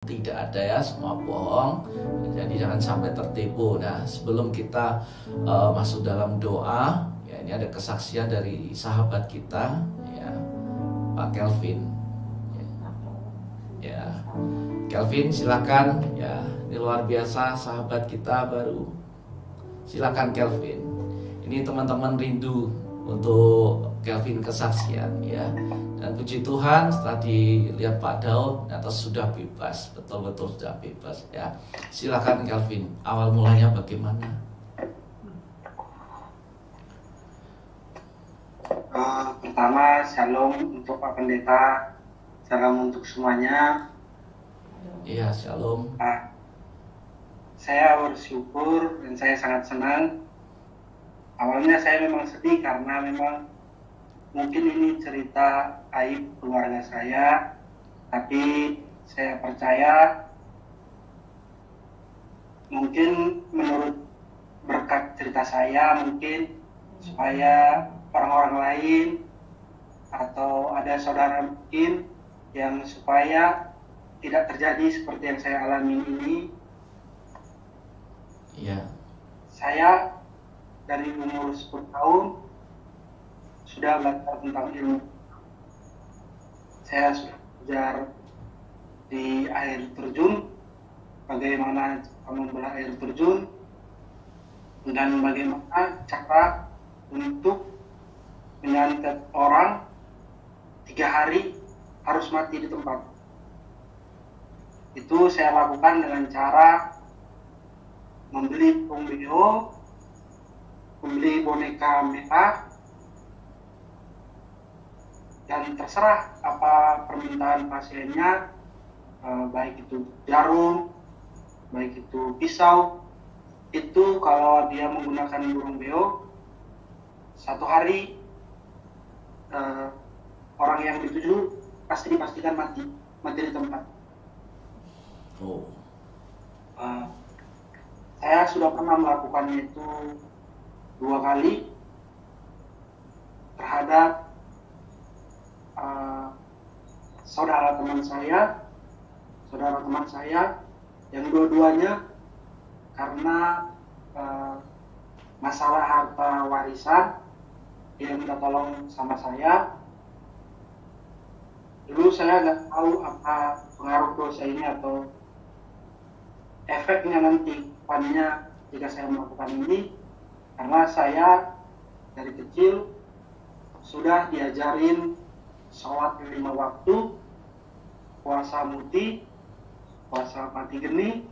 Tidak ada ya, semua bohong. Jadi jangan sampai tertipu. Nah, sebelum kita masuk dalam doa, ya ini ada kesaksian dari sahabat kita, ya Pak Kelvin. Ya, Kelvin silakan. Ya, ini luar biasa sahabat kita baru. Silakan Kelvin. Ini teman-teman rindu untuk Kelvin kesaksian ya. Dan puji Tuhan setelah dilihat Pak Daud ternyata sudah bebas, betul-betul sudah bebas ya. Silakan Kelvin, awal mulanya bagaimana? Pertama, shalom untuk Pak Pendeta, salam untuk semuanya. Iya, shalom. Saya bersyukur dan saya sangat senang. Awalnya saya memang sedih karena memang mungkin ini cerita aib keluarga saya, tapi saya percaya mungkin menurut berkat cerita saya mungkin supaya orang-orang lain atau ada saudara mungkin yang supaya tidak terjadi seperti yang saya alami ini. Iya. Saya dari umur 10 tahun sudah belajar tentang ilmu. Saya sudah belajar di air terjun, bagaimana membelah air terjun, dan bagaimana cara untuk menyantet orang 3 hari harus mati di tempat. Itu saya lakukan dengan cara membeli pembeo, membeli boneka merah, dan terserah apa permintaan pasiennya, baik itu jarum, baik itu pisau. Itu kalau dia menggunakan burung beo, 1 hari orang yang dituju pasti dipastikan mati di tempat. Saya sudah pernah melakukannya itu 2 kali terhadap saudara teman saya yang dua-duanya karena masalah harta warisan. Dia minta tolong sama saya. Dulu saya nggak tahu apa pengaruh dosa ini atau efeknya nanti depannya jika saya melakukan ini, karena saya dari kecil sudah diajarin sholat 5 waktu, puasa muti, puasa mati geni.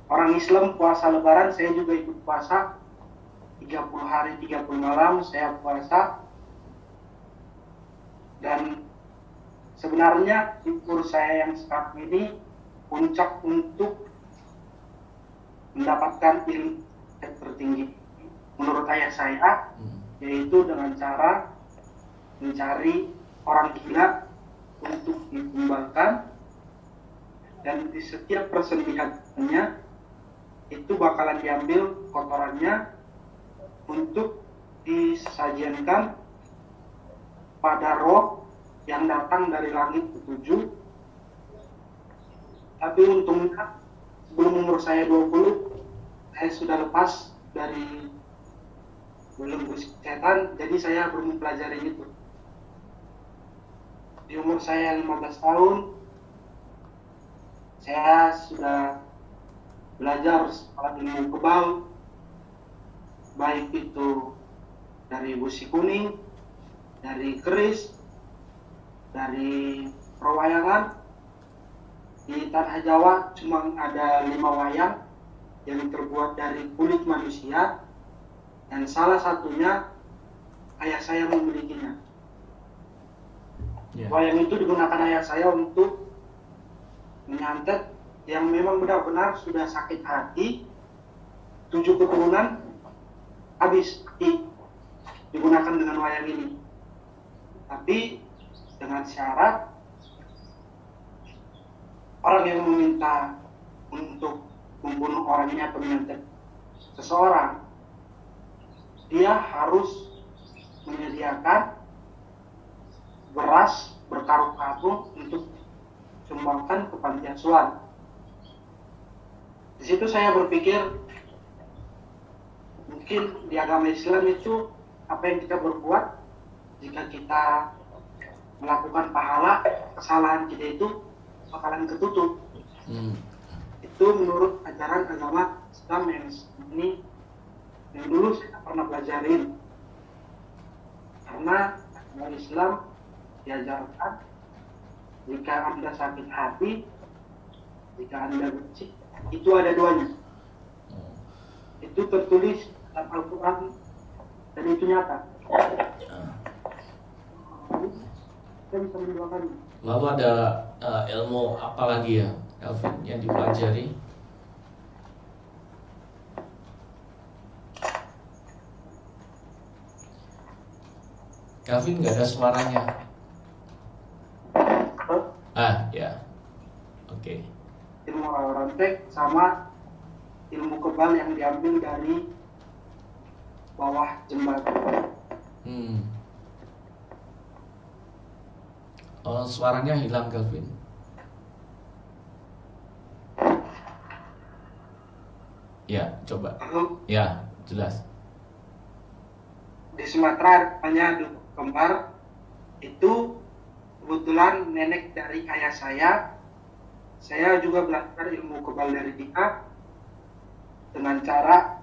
Orang Islam puasa lebaran, saya juga ikut puasa 30 hari 30 malam saya puasa. Dan sebenarnya umur saya yang sekarang ini puncak untuk mendapatkan ilmu tertinggi menurut ayah saya, yaitu dengan cara mencari orang gila untuk ditumbalkan, dan di setiap persendihannya itu bakalan diambil kotorannya untuk disajikan pada roh yang datang dari langit ketujuh. Tapi untungnya sebelum umur saya 20, saya sudah lepas dari belum setan, jadi saya belum mempelajari itu. Di umur saya 15 tahun, saya sudah belajar ilmu kebal, baik itu dari busi kuning, dari keris, dari perwayangan. Di tanah Jawa cuma ada 5 wayang yang terbuat dari kulit manusia, dan salah satunya ayah saya memilikinya. Wayang itu digunakan ayah saya untuk menyantet yang memang benar-benar sudah sakit hati, 7 keturunan habis digunakan dengan wayang ini. Tapi dengan syarat orang yang meminta untuk membunuh orangnya atau menyantet seseorang, dia harus menyediakan beras berkarung-karung untuk sumbangkan ke panti asuhan. Di situ saya berpikir mungkin di agama Islam itu apa yang kita berbuat, jika kita melakukan pahala, kesalahan kita itu bakalan ketutup. Itu menurut ajaran agama Islam yang ini yang dulu saya pernah pelajarin. Karena agama Islam diajarkan jika Anda sakit hati, jika Anda benci, itu ada duanya. Itu tertulis dalam Al-Quran dan itu nyata. Kita bisa mendoakannya. Lalu ada ilmu apa lagi ya, Kelvin, yang dipelajari? Kelvin nggak ada suaranya. Ya, oke. Ilmu rantek sama ilmu kebal yang diambil dari bawah jembatan. Oh, suaranya hilang, Kelvin. Ya, coba. Ya, jelas. Di Sumatera hanya dukun kembar itu kebetulan nenek dari ayah saya. Saya juga belajar ilmu kebal dari dia dengan cara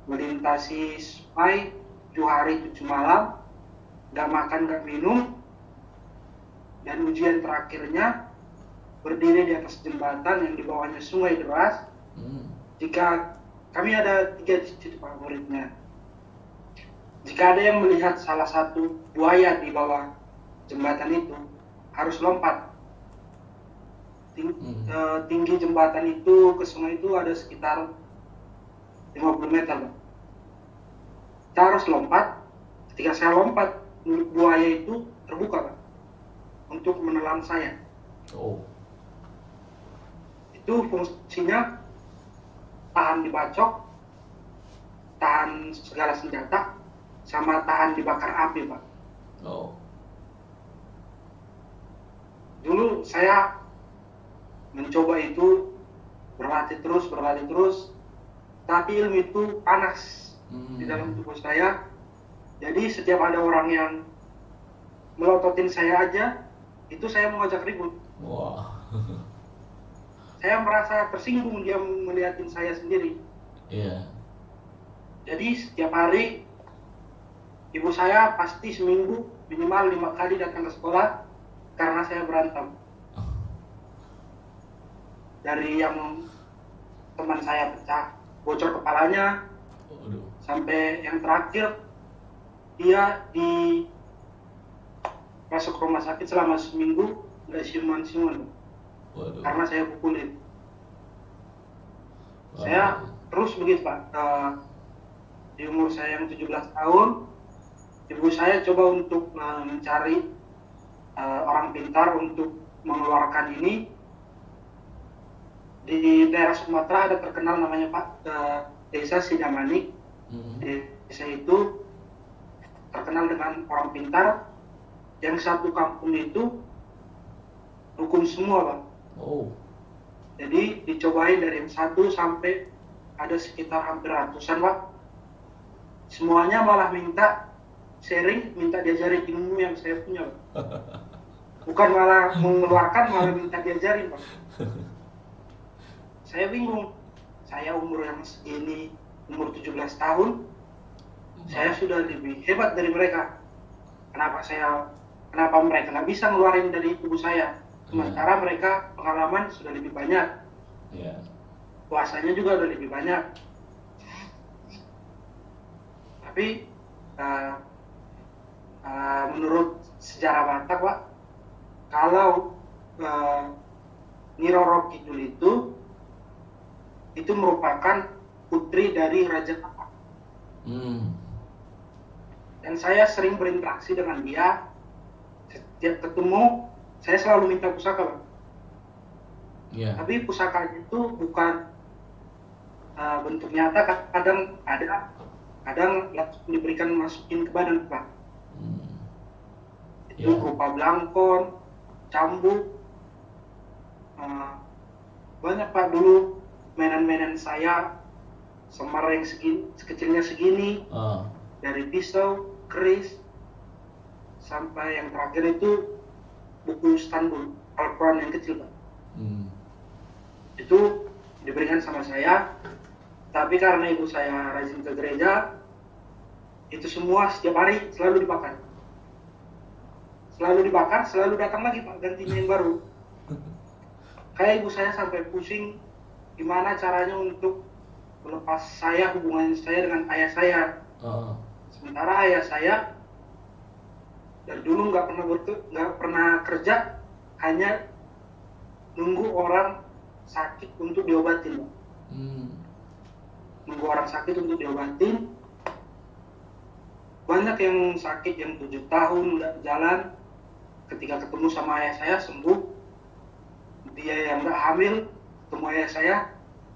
melintasi sungai 7 hari 7 malam, gak makan gak minum, dan ujian terakhirnya berdiri di atas jembatan yang di bawahnya sungai deras. Jika kami ada 3 titik favoritnya, jika ada yang melihat salah satu buaya di bawah jembatan itu, harus lompat. Tinggi jembatan itu ke sungai itu ada sekitar 50 meter. Kita harus lompat. Ketika saya lompat, mulut buaya itu terbuka, Pak, untuk menelan saya. Itu fungsinya tahan dibacok, tahan segala senjata, sama tahan dibakar api, Pak. Dulu saya mencoba itu, berlatih terus, tapi ilmu itu panas di dalam tubuh saya. Jadi setiap ada orang yang melototin saya aja, itu saya mau ngajak ribut. Saya merasa tersinggung dia melihatin saya sendiri. Jadi setiap hari ibu saya pasti seminggu minimal 5 kali datang ke sekolah karena saya berantem. Dari yang teman saya pecah, bocor kepalanya, sampai yang terakhir dia masuk rumah sakit selama seminggu, nggak siuman-siuman karena saya pukulin. Saya terus begitu, Pak. Di umur saya yang 17 tahun, ibu saya coba untuk mencari orang pintar untuk mengeluarkan ini. Di daerah Sumatera ada terkenal namanya Pak Desa Sidamanik. Desa itu terkenal dengan orang pintar yang satu kampung itu dukun semua, Pak. Jadi dicobain dari yang 1 sampai ada sekitar hampir ratusan, Pak. Semuanya malah minta sharing, minta diajarin ilmu yang saya punya, Pak. Bukan malah mengeluarkan, malah minta diajarin, Pak. Saya bingung. Saya umur yang segini, umur 17 tahun, saya sudah lebih hebat dari mereka. Kenapa mereka nggak bisa ngeluarin dari tubuh saya? Sementara mereka pengalaman sudah lebih banyak. Puasanya juga sudah lebih banyak. Tapi menurut sejarah Batak, Pak, kalau Nyi Roro Kidul itu merupakan putri dari Raja Kapak. Dan saya sering berinteraksi dengan dia. Setiap ketemu, saya selalu minta pusaka, Pak. Tapi pusaka itu bukan bentuk nyata, kadang langsung diberikan masukin ke badan, Pak. Itu berupa belangkon, cambuk, banyak Pak dulu mainan-mainan saya, semar yang segini, sekecilnya segini, dari pisau, keris, sampai yang terakhir itu buku Istanbul, Al-Quran yang kecil Pak. Itu diberikan sama saya, tapi karena ibu saya rajin ke gereja, itu semua setiap hari selalu dibakar. Selalu dibakar, selalu datang lagi Pak, gantinya yang baru. Kayak ibu saya sampai pusing gimana caranya untuk melepas saya, hubungan saya dengan ayah saya. Sementara ayah saya dari dulu nggak pernah kerja, hanya nunggu orang sakit untuk diobatin. Nunggu orang sakit untuk diobatin. Banyak yang sakit yang 7 tahun nggak jalan, ketika ketemu sama ayah saya sembuh. Dia yang nggak hamil, ketemu ayah saya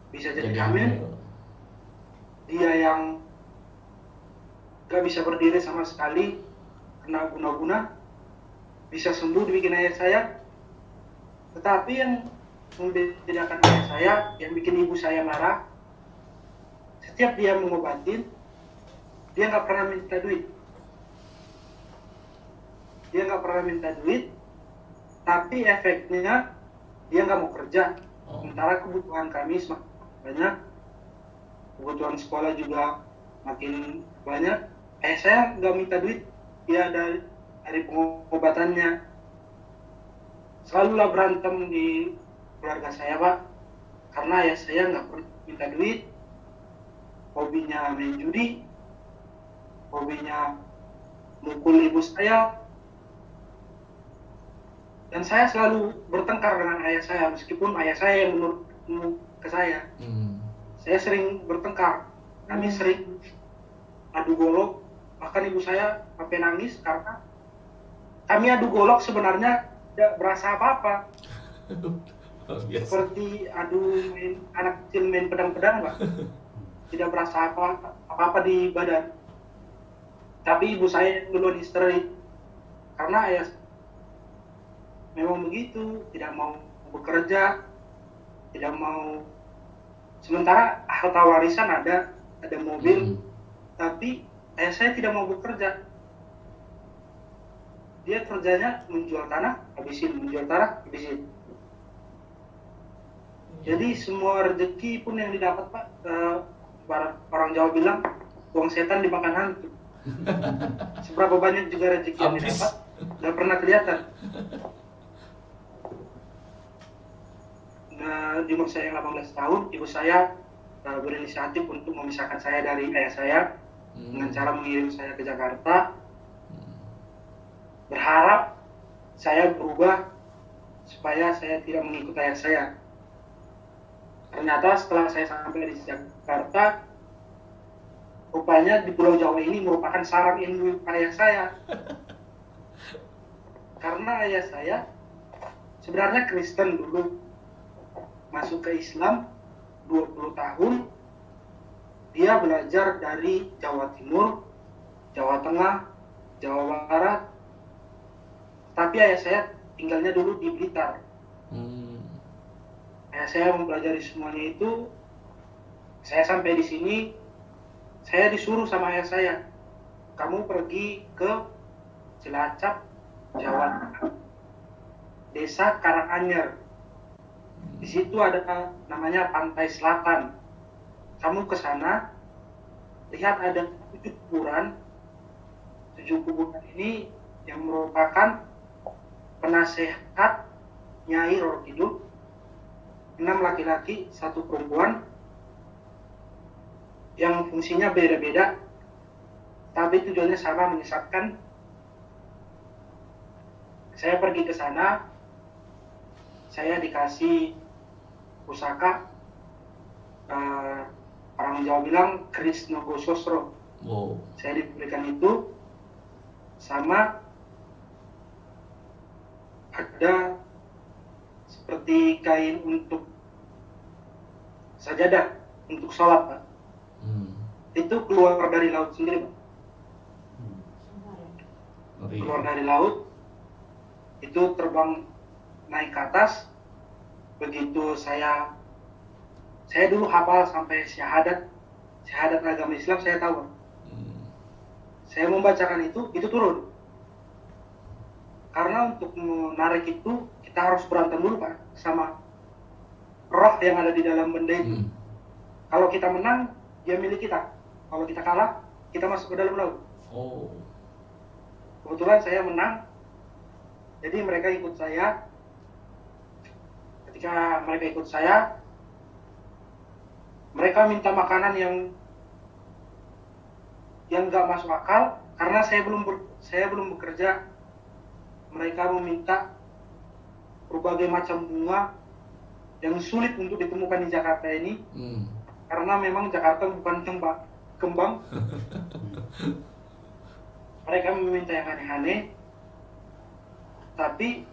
bisa jadi hamil. Dia yang nggak bisa berdiri sama sekali, kena guna-guna, bisa sembuh dibikin ayah saya. Tetapi yang membedakan ayah saya, yang bikin ibu saya marah, setiap dia mengobatin, dia nggak pernah minta duit. Dia nggak pernah minta duit, tapi efeknya dia nggak mau kerja. Sementara kebutuhan kami semakin banyak, kebutuhan sekolah juga makin banyak. Saya nggak minta duit, ya dari pengobatannya. Selalulah berantem di keluarga saya Pak, karena ayah saya nggak pernah minta duit, hobinya main judi, hobinya mukul ibu saya. Dan saya selalu bertengkar dengan ayah saya, meskipun ayah saya yang menurut ke saya. Saya sering bertengkar, kami sering adu golok, bahkan ibu saya sampai nangis karena kami adu golok sebenarnya tidak berasa apa-apa. Seperti adu anak kecil main pedang-pedang Pak. Tidak berasa apa-apa di badan. Tapi ibu saya duluan histeris karena ayah memang begitu, tidak mau bekerja, tidak mau. Sementara harta warisan ada mobil, tapi ayah saya tidak mau bekerja. Dia kerjanya menjual tanah, habisin, menjual tanah, habisin. Jadi semua rezeki pun yang didapat Pak, orang Jawa bilang, uang setan dimakan hantu. Seberapa banyak juga rezeki yang didapat, nggak pernah kelihatan. Di umur saya yang 18 tahun, ibu saya berinisiatif untuk memisahkan saya dari ayah saya dengan cara mengirim saya ke Jakarta, berharap saya berubah supaya saya tidak mengikuti ayah saya. Ternyata setelah saya sampai di Jakarta, rupanya di Pulau Jawa ini merupakan sarang induk ayah saya. Karena ayah saya sebenarnya Kristen dulu, masuk ke Islam 20 tahun, dia belajar dari Jawa Timur, Jawa Tengah, Jawa Barat, tapi ayah saya tinggalnya dulu di Blitar. Ayah saya mempelajari semuanya itu. Saya sampai di sini, saya disuruh sama ayah saya, kamu pergi ke Cilacap, Jawa Tengah, Desa Karanganyar. Di situ ada namanya Pantai Selatan. Kamu ke sana, lihat ada 7 kuburan. 7 kuburan ini yang merupakan penasehat Nyai Roro Kidul, 6 laki-laki, 1 perempuan, yang fungsinya beda-beda, tapi tujuannya sama, menyesatkan. Saya pergi ke sana, saya dikasih pusaka, orang Jawa bilang keris Nogo Sosro. Saya diberikan itu, sama ada seperti kain untuk sajadah, untuk sholat Pak. Itu keluar dari laut sendiri Pak. Keluar dari laut, itu terbang naik ke atas, begitu saya dulu hafal sampai syahadat agama Islam, saya tahu. Saya membacakan itu turun. Karena untuk menarik itu kita harus berantem dulu Pak sama roh yang ada di dalam benda itu. Kalau kita menang, dia milik kita. Kalau kita kalah, kita masuk ke dalam laut. Oh. Kebetulan saya menang, jadi mereka ikut saya. Ketika mereka ikut saya, mereka minta makanan yang nggak masuk akal karena saya belum bekerja. Mereka meminta berbagai macam bunga yang sulit untuk ditemukan di Jakarta ini, karena memang Jakarta bukan kembang. Mereka meminta yang aneh-aneh, tapi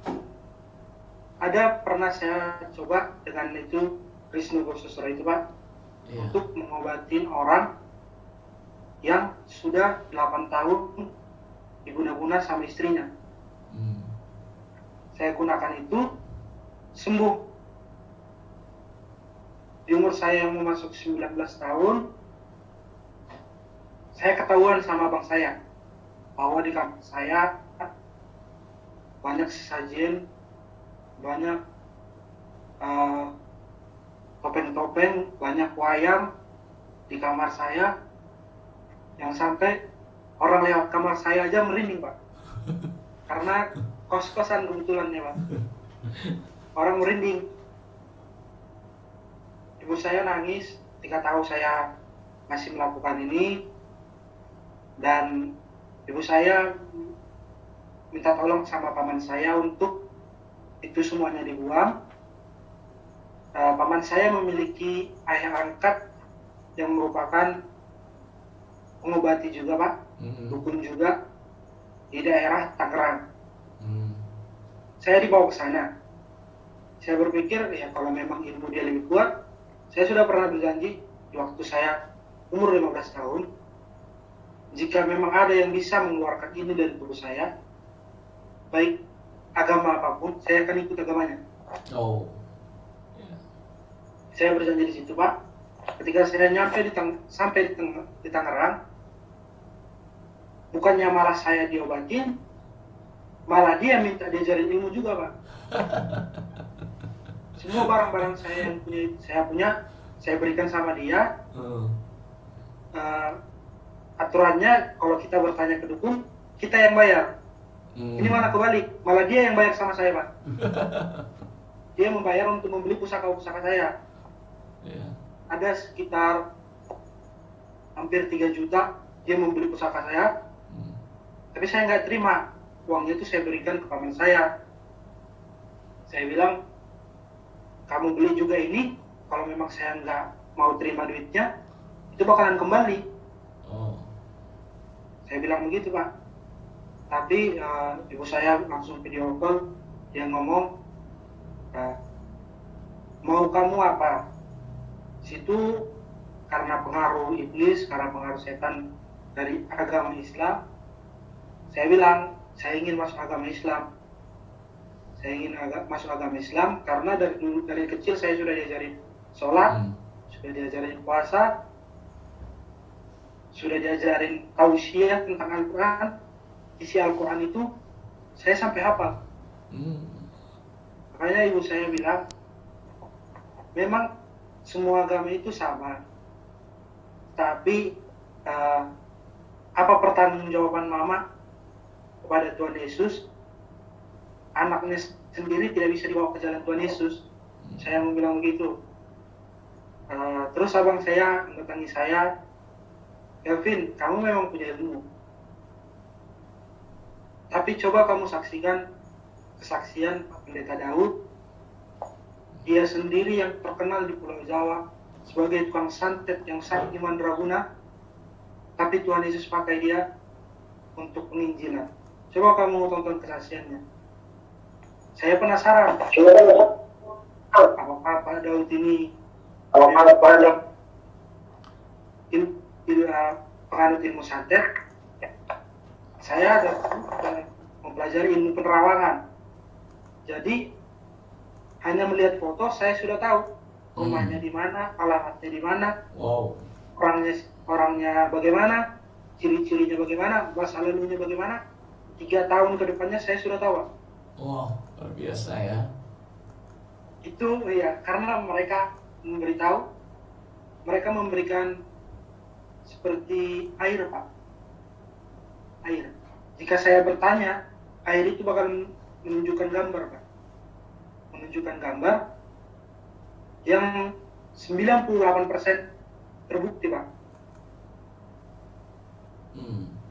pernah saya coba dengan itu Wisnu Gososro itu Pak, untuk mengobatin orang yang sudah 8 tahun diguna-guna sama istrinya. Saya gunakan itu, sembuh. Di umur saya yang mau masuk 19 tahun, saya ketahuan sama abang saya bahwa di kampus saya banyak sesajen, banyak topeng-topeng, banyak wayang di kamar saya, yang sampai orang lewat kamar saya aja merinding Pak, karena kos-kosan kebetulannya Pak. Orang merinding. Ibu saya nangis ketika tahu saya masih melakukan ini, dan ibu saya minta tolong sama paman saya untuk itu semuanya dibuang. Paman saya memiliki ayah angkat yang merupakan pengobati juga Pak, dukun juga di daerah Tangerang. Saya dibawa ke sana. Saya berpikir ya kalau memang ilmu dia lebih kuat, saya sudah pernah berjanji di waktu saya umur 15 tahun, jika memang ada yang bisa mengeluarkan ini dari tubuh saya, baik agama apapun, saya akan ikut agamanya. Oh. Saya berjanji di situ Pak. Ketika saya sampai di Tangerang, bukannya malah saya diobatin, malah dia minta diajarin ilmu juga Pak. Semua barang-barang saya yang punya, saya berikan sama dia. Aturannya kalau kita bertanya ke dukun, kita yang bayar. Ini malah kebalik, malah dia yang bayar sama saya Pak. Dia membayar untuk membeli pusaka-pusaka saya. Ada sekitar hampir 3 juta dia membeli pusaka saya. Tapi saya nggak terima. Uangnya itu saya berikan ke paman saya. Saya bilang, kamu beli juga ini, kalau memang saya nggak mau terima duitnya, itu bakalan kembali. Saya bilang begitu Pak. Tapi ibu saya langsung video call, dia ngomong, mau kamu apa? Situ karena pengaruh iblis, karena pengaruh setan dari agama Islam, saya bilang, saya ingin masuk agama Islam. Saya ingin masuk agama Islam karena dari kecil saya sudah diajarin sholat, sudah diajarin puasa, sudah diajarin tausiah tentang Al-Quran. Isi Al-Quran itu saya sampai hafal. Makanya ibu saya bilang, memang semua agama itu sama, tapi apa pertanggungjawaban mama kepada Tuhan Yesus? Anaknya sendiri tidak bisa dibawa ke jalan Tuhan Yesus. Saya mau bilang begitu. Terus abang saya mendatangi saya, Kelvin, kamu memang punya ilmu, tapi coba kamu saksikan kesaksian Pak Pendeta Daud. Dia sendiri yang terkenal di Pulau Jawa sebagai tukang santet yang sakti mandraguna, tapi Tuhan Yesus pakai dia untuk penginjilan. Coba kamu tonton kesaksiannya. Saya penasaran, apakah Pak Daud ini penganut ilmu santet? Saya ada mempelajari ilmu penerawangan. Jadi hanya melihat foto saya sudah tahu rumahnya di mana, alamatnya di mana, Wow. orangnya bagaimana, ciri-cirinya bagaimana, masa lalunya bagaimana. 3 tahun ke depannya saya sudah tahu, Pak. Wow, luar biasa ya. Itu ya karena mereka memberitahu, mereka memberikan seperti air, Pak. Air. Jika saya bertanya, air itu bakal menunjukkan gambar, Pak. Menunjukkan gambar yang 98% terbukti, Pak.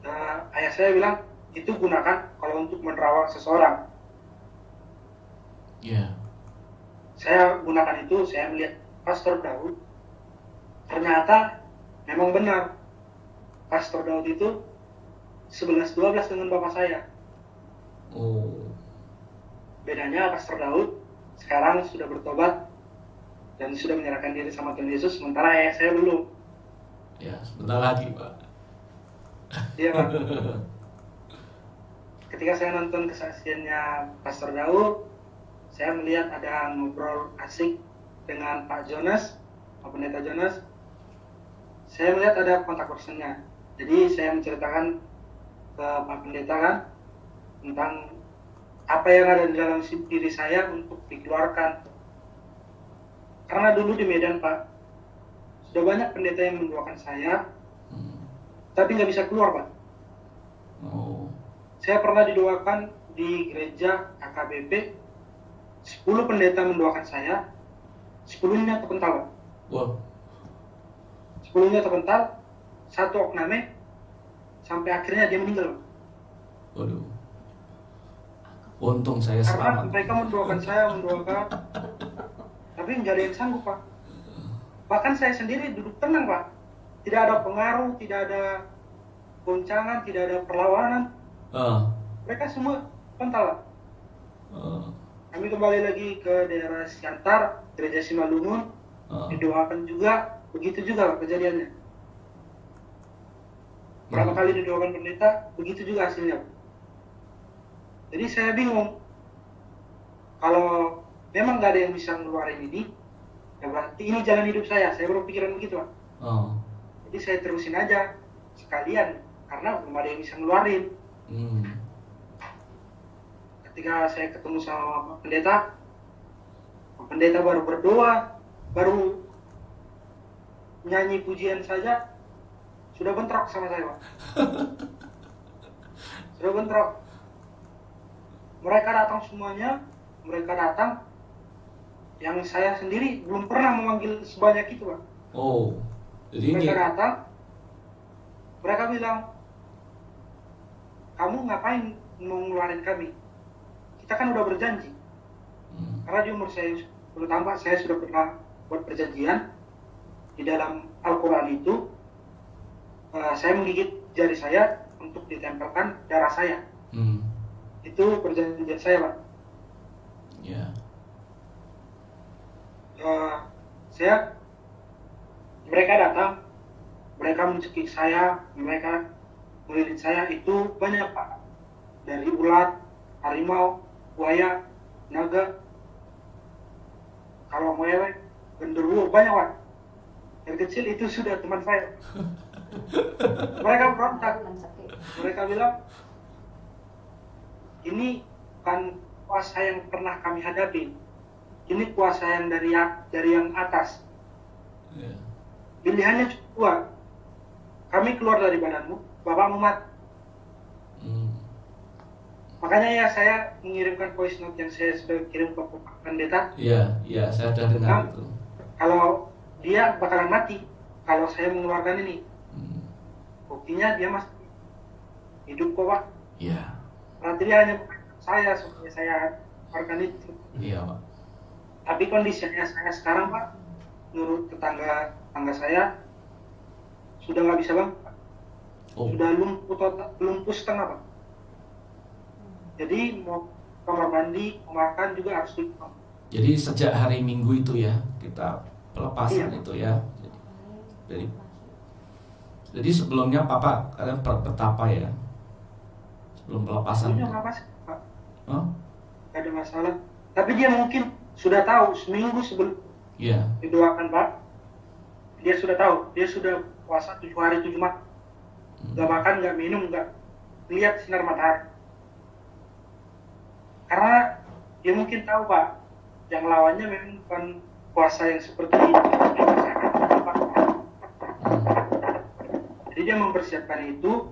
Nah, ayah saya bilang, itu gunakan kalau untuk menerawang seseorang. Ya. Saya gunakan itu, saya melihat Pastor Daud. Ternyata memang benar. Pastor Daud itu 11-12 dengan bapak saya. Oh. Bedanya Pastor Daud sekarang sudah bertobat dan sudah menyerahkan diri sama Tuhan Yesus, sementara ayah saya belum. Ya, sebentar lagi, Pak. Iya, Pak. Ketika saya nonton kesaksiannya Pastor Daud, saya melihat ada ngobrol asik dengan Pak Jonas, Pak Pendeta Jonas. Saya melihat ada kontak personnya. Jadi saya menceritakan ke Pak Pendeta kan tentang apa yang ada di dalam diri saya untuk dikeluarkan. Karena dulu di Medan, Pak, sudah banyak pendeta yang mendoakan saya, tapi nggak bisa keluar, Pak. Oh. Saya pernah didoakan di gereja AKBP, 10 pendeta mendoakan saya, 10-nya terpental, Pak. Wow. 10-nya terpental, 1 okname, sampai akhirnya dia meninggal, Pak. Waduh. Untung saya Karena selamat. mereka mendoakan saya, tapi nggak ada yang sanggup, Pak. Bahkan saya sendiri duduk tenang, Pak. Tidak ada pengaruh, tidak ada goncangan, tidak ada perlawanan. Mereka semua pental, Pak. Kami kembali lagi ke daerah Siantar, gereja Simalungun, didoakan juga, begitu juga, Pak, kejadiannya. Berapa kali didoakan pendeta, begitu juga hasilnya, Pak. Jadi saya bingung, kalau memang nggak ada yang bisa ngeluarin ini, ya berarti ini jalan hidup saya berpikiran begitu, Pak. Jadi saya terusin aja sekalian, karena belum ada yang bisa ngeluarin. Ketika saya ketemu sama Pak Pendeta baru berdoa, baru nyanyi pujian saja, sudah bentrok sama saya, Pak. Sudah bentrok. Mereka datang semuanya, yang saya sendiri belum pernah memanggil sebanyak itu, Pak. Oh, jadi mereka datang, mereka bilang, kamu ngapain mau ngeluarin kami? Kita kan udah berjanji. Karena di umur saya bertambah, saya sudah pernah buat perjanjian di dalam Al-Quran itu, saya menggigit jari saya untuk ditempelkan darah saya. Itu perjanjian saya, Pak. Ya. Mereka datang, mereka mencekik saya, mereka melilit saya, itu banyak, Pak. Dari ulat, harimau, buaya, naga, kalau mewek, genderuwo, banyak, Pak. Yang kecil itu sudah teman saya. Mereka berontak, mereka bilang, ini bukan kuasa yang pernah kami hadapi, ini kuasa yang dari yang atas. Pilihannya cuma 2, kami keluar dari badanmu, bapakmu mati. Makanya ya saya mengirimkan voice note yang saya sudah kirim ke Pak Pendeta. Iya, saya sudah dengar itu. Kalau dia bakalan mati kalau saya mengeluarkan ini. Buktinya dia masih hidup kok, Pak. Iya. Berarti dia hanya saya supaya saya keluarkan itu. Iya, Pak. Tapi kondisinya saya sekarang, Pak, menurut tetangga saya sudah nggak bisa, Bang. Sudah lumpuh setengah, Pak. Jadi mau kamar mandi, mau makan juga harus tutup. Jadi sejak hari Minggu itu ya kita pelepasan itu ya. Jadi sebelumnya Papa kalian betapa ya sebelum pelepasan. Sebelumnya apa sih, Pak? Huh? Gak ada masalah. Tapi dia mungkin sudah tahu seminggu sebelum Iya. didoakan Pak, dia sudah tahu, dia sudah puasa 7 hari 7 malam, nggak makan, nggak minum, nggak lihat sinar matahari. Karena dia mungkin tahu Pak, yang lawannya memang bukan puasa yang seperti ini. Jadi dia mempersiapkan itu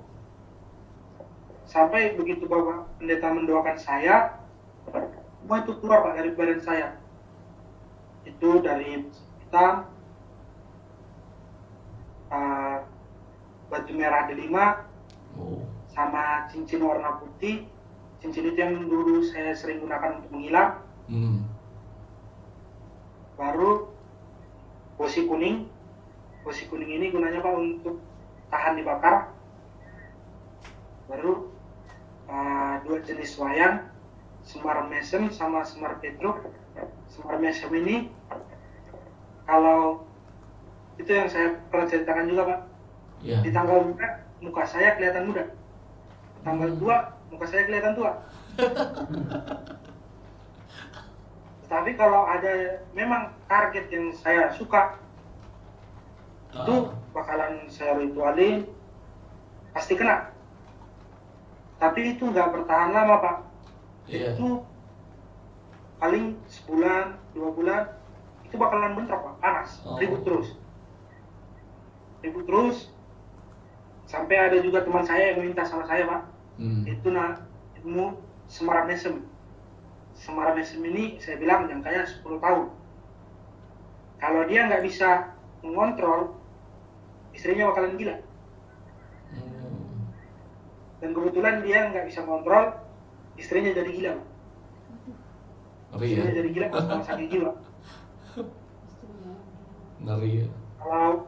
sampai begitu Bapak Pendeta mendoakan saya, semua itu keluar Pak dari badan saya. Itu dari hitam, baju merah delima, sama cincin warna putih. Cincin itu yang dulu saya sering gunakan untuk menghilang. Baru bosi kuning. Bosi kuning ini gunanya Pak untuk tahan dibakar. Baru 2 jenis wayang, semar mesem sama semar petruk. Semar mesem ini kalau itu yang saya pernah ceritakan juga Pak. Di tanggal 4 muka saya kelihatan muda. Tanggal 2 muka saya kelihatan tua. Tapi kalau ada memang target yang saya suka, itu bakalan saya ritualin, pasti kena. Tapi itu nggak bertahan lama Pak. Itu paling sebulan, 2 bulan, itu bakalan bentrok Pak, panas, ribut terus, sampai ada juga teman saya yang minta sama saya Pak, itu ilmu semar mesem. Semar mesem ini saya bilang jangkanya 10 tahun. Kalau dia nggak bisa mengontrol, istrinya bakalan gila. Dan kebetulan dia nggak bisa mengontrol, istrinya jadi gila. Istrinya jadi gila karena sakit jiwa. Ngeri ya. Kalau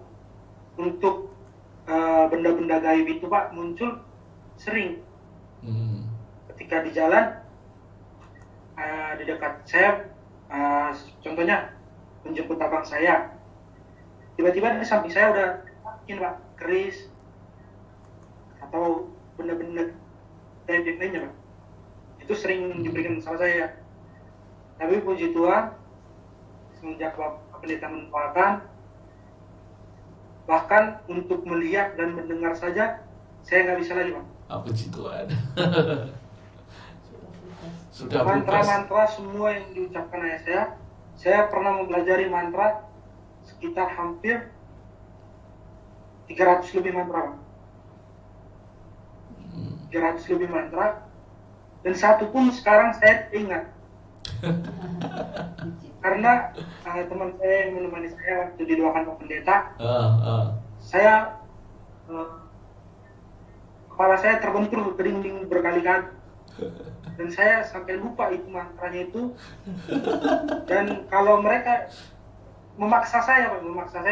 untuk benda-benda gaib itu Pak muncul sering. Ketika di jalan, di dekat saya, contohnya menjemput abang saya, tiba-tiba di samping saya udah mungkin Pak keris atau benda-benda gaib lainnya Pak. Itu sering diberikan sama saya. Tapi puji Tuhan, semenjak Bapak Pendeta mendoakan, bahkan untuk melihat dan mendengar saja saya nggak bisa lagi Pak. Puji Tuhan. Sudah mantra-mantra semua yang diucapkan ayah saya pernah mempelajari mantra sekitar hampir 300 lebih mantra Pak. 300 lebih mantra, dan satu pun sekarang saya ingat. Karena teman saya yang menemani saya waktu didoakan Pak Pendeta, saya kepala saya terbentur ke dinding berkali-kali, dan saya sampai lupa itu mantranya itu. Dan kalau mereka memaksa saya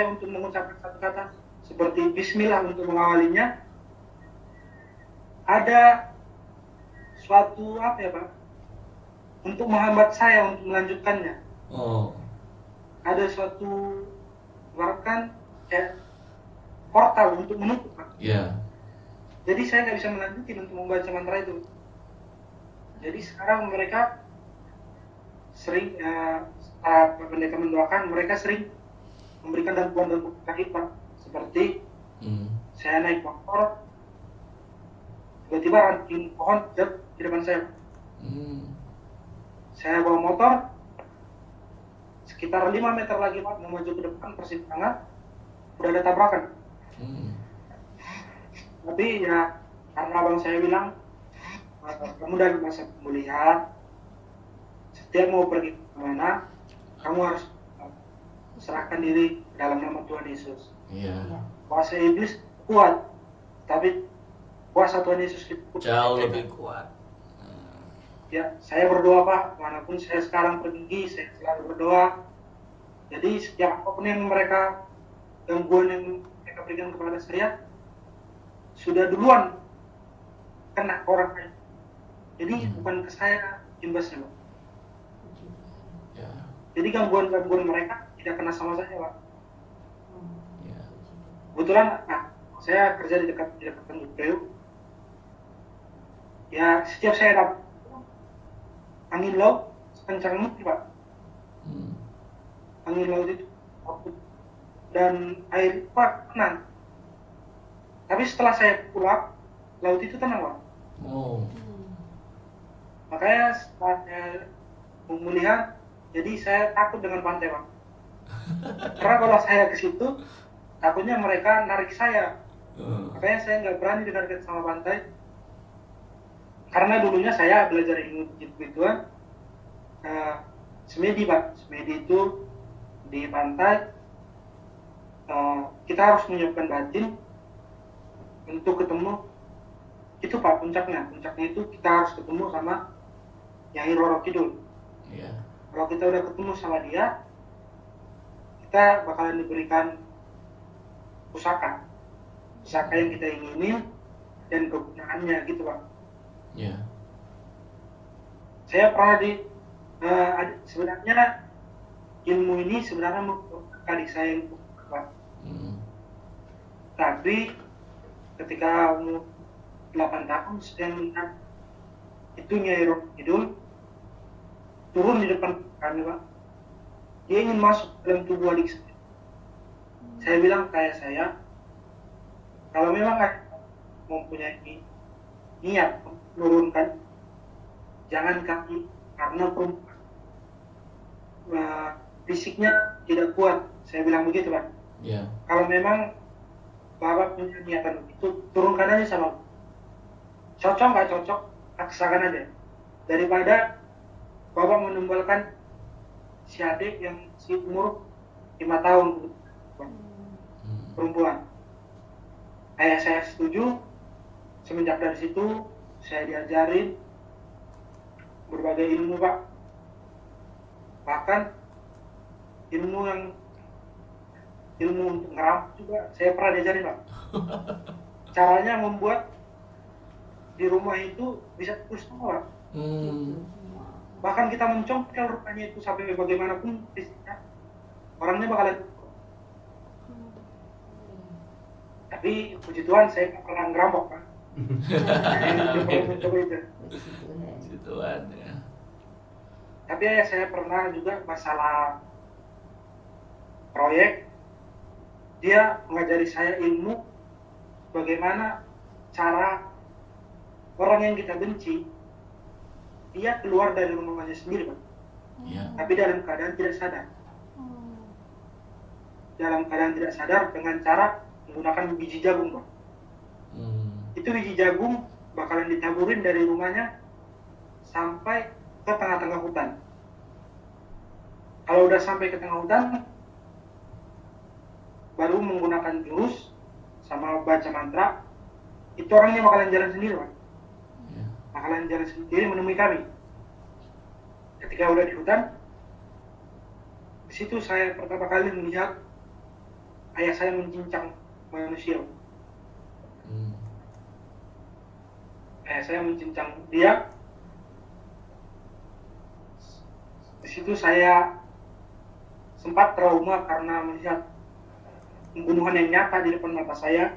untuk mengucapkan satu kata seperti Bismillah untuk mengawalinya, ada suatu apa ya Pak, untuk menghambat saya untuk melanjutkannya. Ada suatu ibaratkan kayak portal untuk menutup Pak. Jadi saya nggak bisa melanjutkan untuk membaca mantra itu. Jadi sekarang mereka sering saat Pendeta mendoakan, mereka sering memberikan bantuan gaib Pak. Seperti saya naik motor, tiba-tiba ranting pohon jatuh di depan saya. Saya bawa motor, sekitar 5 meter lagi Pak, mau maju ke depan persimpangan, udah ada tabrakan. Tapi ya karena abang saya bilang, kamu dari masa pemulihan, setiap mau pergi kemana, kamu harus serahkan diri dalam nama Tuhan Yesus. Kuasa iblis kuat, tapi kuasa Tuhan Yesus itu jauh lebih kuat. Ya, saya berdoa Pak, manapun saya sekarang pergi, saya selalu berdoa. Jadi setiap apapun yang mereka, gangguan yang mereka berikan kepada saya, sudah duluan kena orang lain. Jadi bukan ke saya imbasnya Pak. Jadi gangguan-gangguan mereka tidak kena sama saya Pak. Kebetulan, saya kerja di dekat Tanjung Priok. Ya, setiap saya dapat angin laut kencang mungkin Pak, Hmm. Angin laut itu dan air itu Pak tenang. Tapi setelah saya pulang, laut itu tenang Pak. Oh. Makanya setelah saya melihat, jadi saya takut dengan pantai Pak. Karena kalau saya ke situ, takutnya mereka narik saya. Makanya saya nggak berani dekat sama pantai. Karena dulunya saya belajar ilmu begituan, semedi Pak. Semedi itu di pantai, kita harus menyiapkan batin untuk ketemu. Itu Pak puncaknya. Puncaknya itu kita harus ketemu sama Nyai Roro Kidul. Yeah. Kalau kita udah ketemu sama dia, kita bakalan diberikan pusaka yang kita inginin dan kegunaannya gitu Pak. Yeah. Saya pernah sebenarnya ilmu ini sebenarnya adik saya yang Pak. Tapi ketika umur 8 tahun saya melihat itu Nyai Roro Kidul turun di depan kami Pak. Dia ingin masuk dalam tubuh adik saya. Saya bilang kayak saya, kalau memang mempunyai niat menurunkan, jangan kaki karena perempuan fisiknya tidak kuat. Saya bilang begitu Pak. Yeah. Kalau memang Bapak punya niatan itu, turunkan aja sama. Cocok nggak cocok, paksakan aja. Daripada Bapak menumbalkan si adik yang si umur 5 tahun perempuan. Saya setuju. Semenjak dari situ saya diajarin berbagai ilmu Pak. Bahkan ilmu untuk ngerampok juga saya pernah diajarin Pak. Caranya membuat di rumah itu bisa terus Pak. Bahkan kita mencongkel rupanya itu sampai bagaimanapun orangnya bakalan. Tapi puji Tuhan saya nggak pernah ngerampok Pak. Puji Tuhan ya. Tapi saya pernah juga masalah proyek, dia mengajari saya ilmu bagaimana cara orang yang kita benci dia keluar dari rumahnya sendiri Pak. Yeah. Tapi dalam keadaan tidak sadar. Dalam keadaan tidak sadar dengan cara menggunakan biji jagung Pak. Itu biji jagung bakalan ditaburin dari rumahnya sampai ke tengah-tengah hutan. Kalau udah sampai ke tengah hutan, baru menggunakan jurus sama baca mantra, itu orangnya bakalan jalan sendiri Pak. Yeah. Bakalan jalan sendiri menemui kami. Ketika udah di hutan, di situ saya pertama kali melihat ayah saya mencincang manusia. Ayah saya mencincang dia. Di situ saya sempat trauma karena melihat pembunuhan yang nyata di depan mata saya.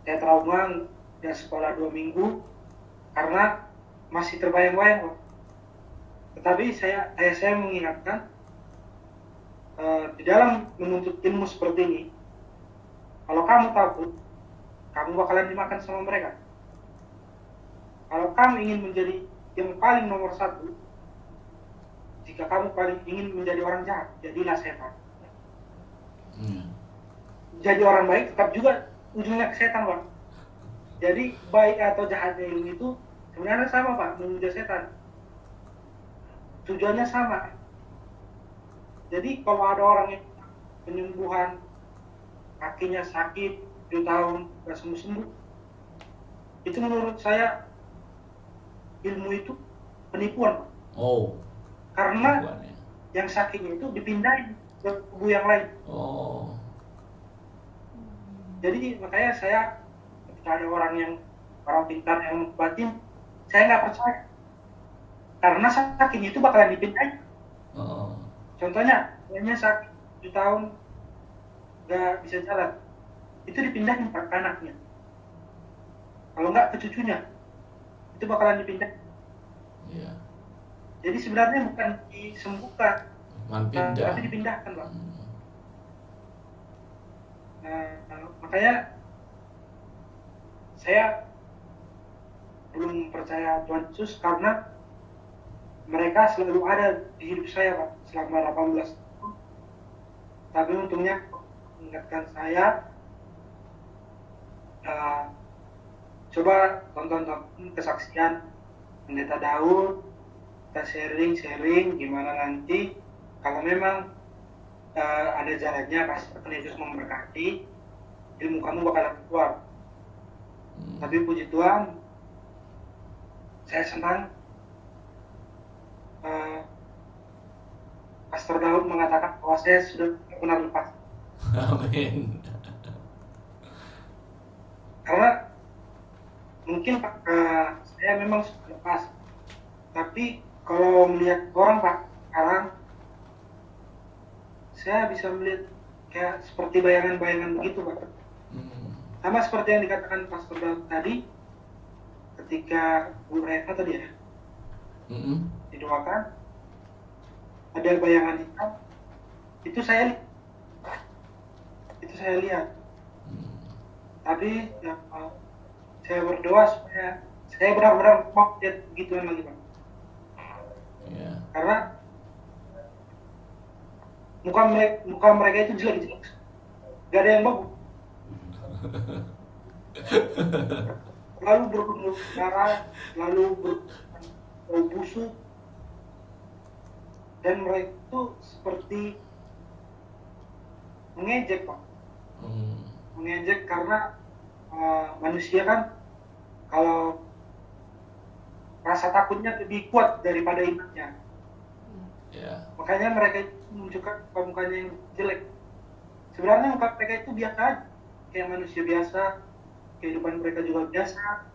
Saya trauma dan sekolah 2 minggu karena masih terbayang-bayang. Tetapi ayah saya mengingatkan, di dalam menuntut ilmu seperti ini, kalau kamu takut, kamu bakalan dimakan sama mereka. Kalau kamu ingin menjadi yang paling nomor 1, jika kamu paling ingin menjadi orang jahat, jadilah setan. Jadi orang baik tetap juga ujungnya ke setan Pak. Jadi baik atau jahatnya ilmu itu sebenarnya sama Pak, menuju setan. Tujuannya sama. Jadi kalau ada orang yang penyembuhan, kakinya sakit 7 tahun gak sembuh-sembuh, itu menurut saya ilmu itu penipuan Pak. Oh. Karena Penipuan, ya. Yang sakitnya itu dipindahin ke tubuh yang lain. Oh. Jadi makanya saya ketika ada orang pintar yang batin, saya nggak percaya. Karena sakitnya itu bakalan dipindahin. Oh. Contohnya, kayaknya sakit 7 tahun nggak bisa jalan, itu dipindahin ke anaknya. Kalau nggak ke cucunya, itu bakalan dipindahin. Yeah. Jadi sebenarnya bukan disembuhkan, pindah. tapi dipindahkan Pak. Makanya saya belum percaya Tuhan Yesus karena mereka selalu ada di hidup saya Pak selama 18 tahun. Tapi untungnya mengingatkan saya, coba tonton kesaksian Pendeta Daud, kita sharing gimana nanti kalau memang ada jalannya pasti Tuhan Yesus memberkati, ilmu kamu bakal keluar. Tapi puji Tuhan, saya senang Pastor Daud mengatakan bahwa saya sudah benar lepas. Amin. Karena mungkin Pak, saya memang sudah lepas. Tapi kalau melihat orang Pak sekarang, saya bisa melihat kayak seperti bayangan-bayangan begitu Pak. Sama seperti yang dikatakan Pastor Daud tadi, ketika Bu Reva tadi ya, didoakan, ada bayangan hitam, itu saya lihat. Tapi ya, saya berdoa supaya saya benar-benar mau lihat begituan lagi Pak. Yeah. Karena muka mereka itu jelek, gak ada yang bagus. Lalu berbunuh darah, lalu berbusuk, dan mereka itu seperti mengejek Pak. Mengejek karena manusia kan kalau rasa takutnya lebih kuat daripada imannya. Yeah. Makanya mereka itu menunjukkan mukanya yang jelek. Sebenarnya muka mereka itu biasa aja, kayak manusia biasa, kehidupan mereka juga biasa,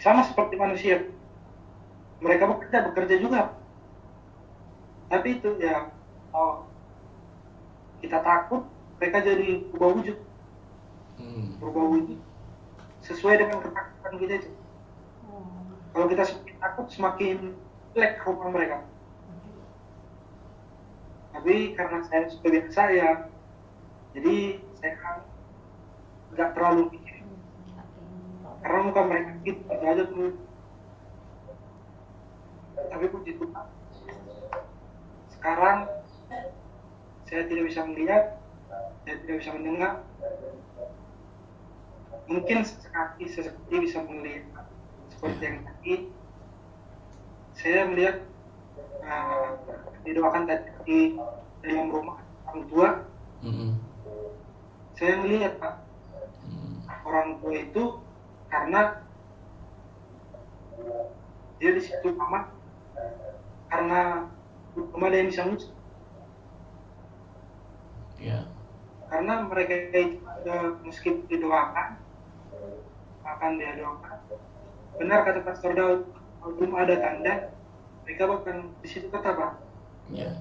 sama seperti manusia. Mereka bekerja juga. Tapi itu ya, kita takut, mereka jadi berubah wujud. Berubah wujud sesuai dengan ketakutan kita itu. Kalau kita semakin takut, semakin jelek rupa mereka. Tapi karena saya sudah biasa ya, jadi saya kan nggak terlalu pikirin. Karena muka mereka gitu aja tuh. Tapi puji Tuhan, sekarang saya tidak bisa melihat, saya tidak bisa mendengar. Mungkin sesekali bisa melihat seperti yang tadi saya melihat didoakan tadi di dalam rumah orang tua. Saya melihat Pak, orang tua itu karena dia di situ aman, karena belum ada yang bisa ngusir. Yeah. Karena mereka itu meskipun didoakan, akan dia doakan. Benar kata Pastor Daud, kalau belum ada tanda, mereka bahkan di situ tetap Pak. Yeah.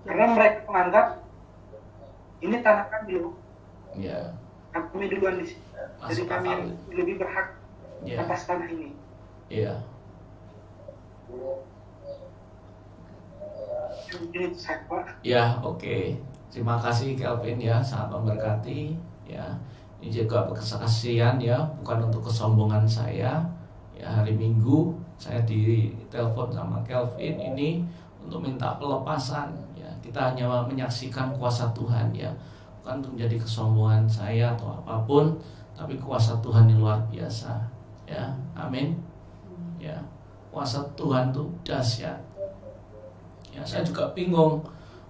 Karena mereka menganggap ini tanah kami loh. Yeah. Kami duluan di sini. Jadi kami yang lebih berhak atas tanah ini. Iya. Ini saya Pak. Ya, oke. Terima kasih Kelvin ya, sangat memberkati ya. Ini juga kesaksian ya, bukan untuk kesombongan saya. Ya, hari Minggu saya ditelepon sama Kelvin ini untuk minta pelepasan ya. Kita hanya menyaksikan kuasa Tuhan ya, bukan untuk menjadi kesombongan saya atau apapun, tapi kuasa Tuhan yang luar biasa ya. Amin. Ya, kuasa Tuhan itu dahsyat. Ya, saya juga bingung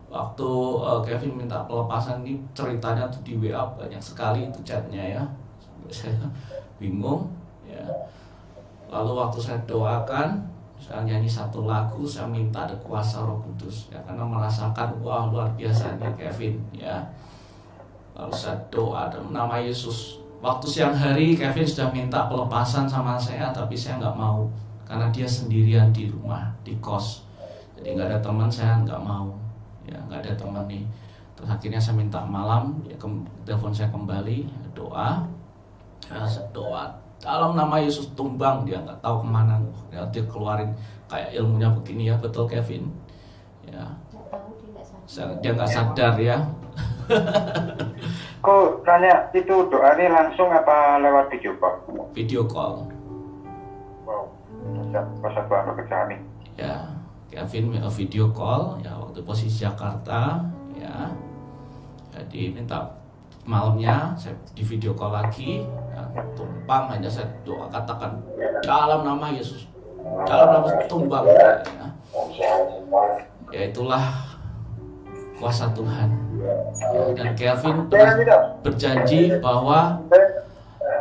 waktu Kevin minta pelepasan ini, ceritanya tuh di WA banyak sekali itu chatnya ya, sampai saya bingung ya. Lalu waktu saya doakan, saya nyanyi satu lagu, saya minta ada kuasa Roh Kudus ya, karena merasakan wah luar biasa nih Kevin ya. Lalu saya doa dalam nama Yesus. Waktu siang hari Kevin sudah minta pelepasan sama saya, tapi saya nggak mau karena dia sendirian di rumah, di kos. Jadi nggak ada teman, saya nggak mau ya, nggak ada teman nih. Terus akhirnya saya minta malam ya, telepon saya kembali, doa ya, saya doa dalam nama Yesus, tumbang dia nggak tahu kemana ya, dia keluarin kayak ilmunya begini ya, betul Kevin ya. Dia nggak sadar ya. Kok tanya itu doanya langsung apa lewat video call? Video call. Wow, masa banget kerjaan nih. Ya, Kevin video call ya waktu posisi Jakarta ya. Jadi minta malamnya saya di video call lagi ya, tumpang hanya saya doa katakan dalam nama Yesus, dalam nama tumbang ya. Ya itulah kuasa Tuhan ya, dan Kevin pernah berjanji bahwa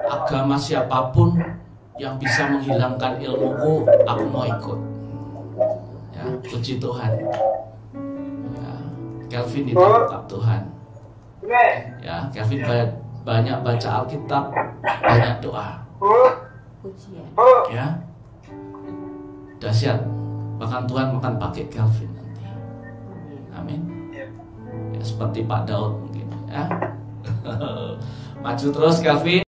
agama siapapun yang bisa menghilangkan ilmuku aku mau ikut ya, puji Tuhan ya, Kevin ditangkap Tuhan ya. Kevin banyak baca Alkitab, banyak doa ya, dahsyat, bahkan Tuhan akan pakai Kevin nanti, amin ya, seperti Pak Daud mungkin ya. Maju terus Kevin.